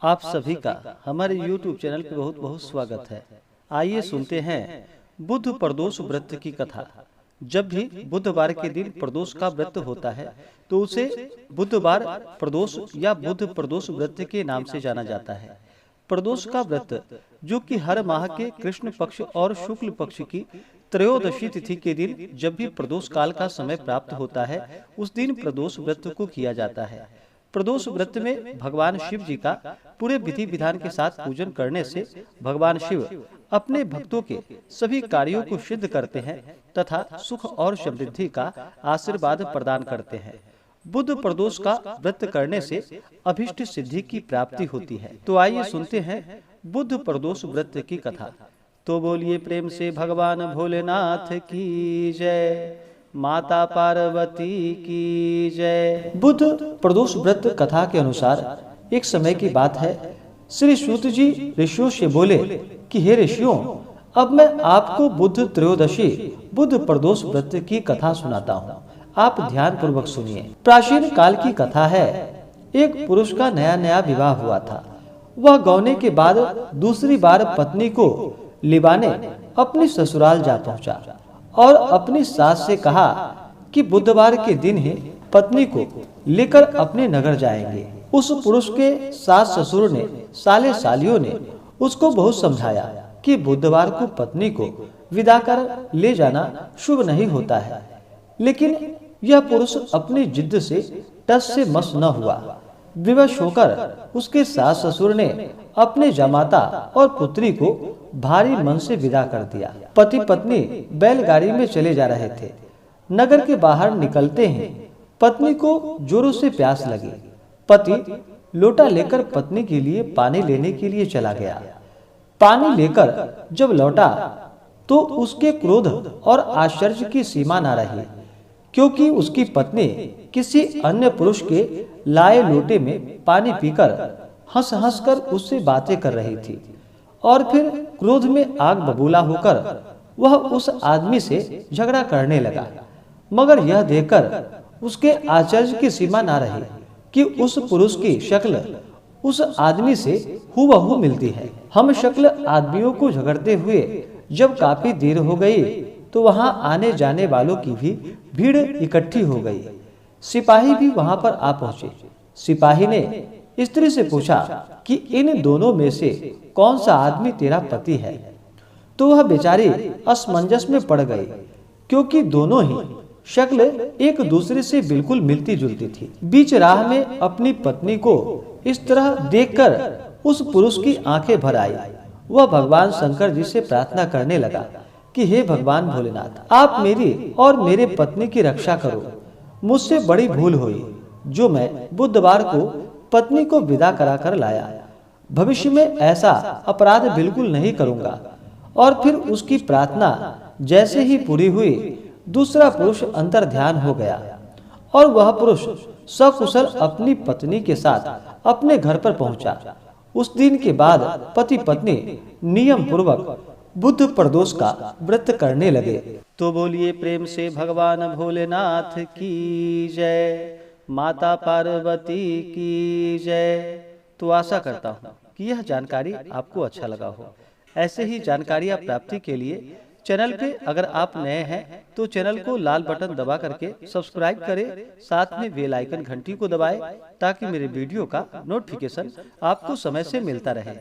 आप सभी का हमारे YouTube चैनल पे बहुत बहुत स्वागत है। आइए सुनते हैं बुध प्रदोष व्रत की कथा। जब भी बुधवार के दिन प्रदोष का व्रत होता है तो उसे बुधवार प्रदोष या बुध प्रदोष व्रत के नाम से जाना जाता है। प्रदोष का व्रत जो कि हर माह के कृष्ण पक्ष और शुक्ल पक्ष की त्रयोदशी तिथि के दिन जब भी प्रदोष काल का समय प्राप्त होता है उस दिन प्रदोष व्रत को किया जाता है। प्रदोष व्रत में भगवान शिव जी का पूरे विधि विधान के साथ पूजन करने से भगवान शिव अपने भक्तों के सभी कार्यों को सिद्ध करते हैं तथा सुख और समृद्धि का आशीर्वाद प्रदान करते हैं। बुध प्रदोष का व्रत करने से अभिष्ट सिद्धि की प्राप्ति होती है। तो आइए सुनते हैं बुध प्रदोष व्रत की कथा। तो बोलिए प्रेम से भगवान भोलेनाथ की जय, माता पार्वती की जय। बुध प्रदोष व्रत कथा के अनुसार एक समय की बात है, श्री सूत जी ऋषियों से बोले कि हे ऋषियों, अब मैं आपको बुध त्रयोदशी बुध प्रदोष व्रत की कथा सुनाता हूँ। आप ध्यान पूर्वक सुनिए। प्राचीन काल की कथा है। एक पुरुष का नया नया विवाह हुआ था। वह गौने के बाद दूसरी बार पत्नी को लिबाने अपनी ससुराल जा पहुंचा और अपनी सास से कहा कि बुधवार के दिन ही पत्नी को लेकर अपने नगर जाएंगे। उस पुरुष के सास ससुर ने साले सालियों ने उसको बहुत समझाया कि बुधवार को पत्नी को विदा कर ले जाना शुभ नहीं होता है, लेकिन यह पुरुष अपनी जिद से टस से मस न हुआ। विवश होकर उसके सास ससुर ने अपने जमाता और पुत्री को भारी मन से विदा कर दिया। पति पत्नी बैलगाड़ी में चले जा रहे थे। नगर के बाहर निकलते ही पत्नी को जोरों से प्यास लगी। पति लोटा लेकर पत्नी के लिए पानी लेने के लिए चला गया। पानी लेकर जब लौटा तो उसके क्रोध और आश्चर्य की सीमा न रही, क्योंकि उसकी पत्नी किसी अन्य पुरुष के लाए लोटे में पानी पीकर हंस हंस कर उससे बातें कर रही थी। और फिर क्रोध में आग बबूला होकर वह उस आदमी से झगड़ा करने लगा। मगर यह देखकर उसके आश्चर्य की सीमा न रही कि उस पुरुष की शक्ल उस आदमी से हूबहू मिलती है। हम शक्ल आदमियों को झगड़ते हुए जब काफी देर हो गई तो वहां आने जाने वालों की भी भीड़ इकट्ठी हो गई। सिपाही भी वहां पर आ पहुंचे। सिपाही ने स्त्री से पूछा कि इन दोनों में से कौन सा आदमी तेरा पति है। तो वह बेचारी असमंजस में पड़ गई, क्योंकि दोनों ही शक्ल एक दूसरे से बिल्कुल मिलती जुलती थी। बीच राह में अपनी पत्नी को इस तरह देखकर उस पुरुष की आंखें भर आई। वह भगवान शंकर जी से प्रार्थना करने लगा कि हे भगवान भोलेनाथ, आप मेरी और मेरे पत्नी की रक्षा करो। मुझसे बड़ी भूल हुई जो मैं बुधवार को पत्नी को विदा कराकर लाया। भविष्य में ऐसा अपराध बिल्कुल नहीं करूंगा। और फिर उसकी प्रार्थना जैसे ही पूरी हुई, दूसरा पुरुष अंतर ध्यान हो गया और वह पुरुष सकुशल अपनी पत्नी के साथ अपने घर पर पहुंचा। उस दिन के बाद पति पत्नी नियम पूर्वक बुध प्रदोष का व्रत करने लगे। तो बोलिए प्रेम से भगवान भोलेनाथ की जय, माता पार्वती की जय। तो आशा करता हूँ कि यह जानकारी आपको अच्छा लगा हो। ऐसे ही जानकारियाँ प्राप्ति के लिए चैनल पे अगर आप नए हैं तो चैनल को लाल बटन दबा करके सब्सक्राइब करें, साथ में बेल आइकन घंटी को दबाएं ताकि मेरे वीडियो का नोटिफिकेशन आपको समय से मिलता रहे।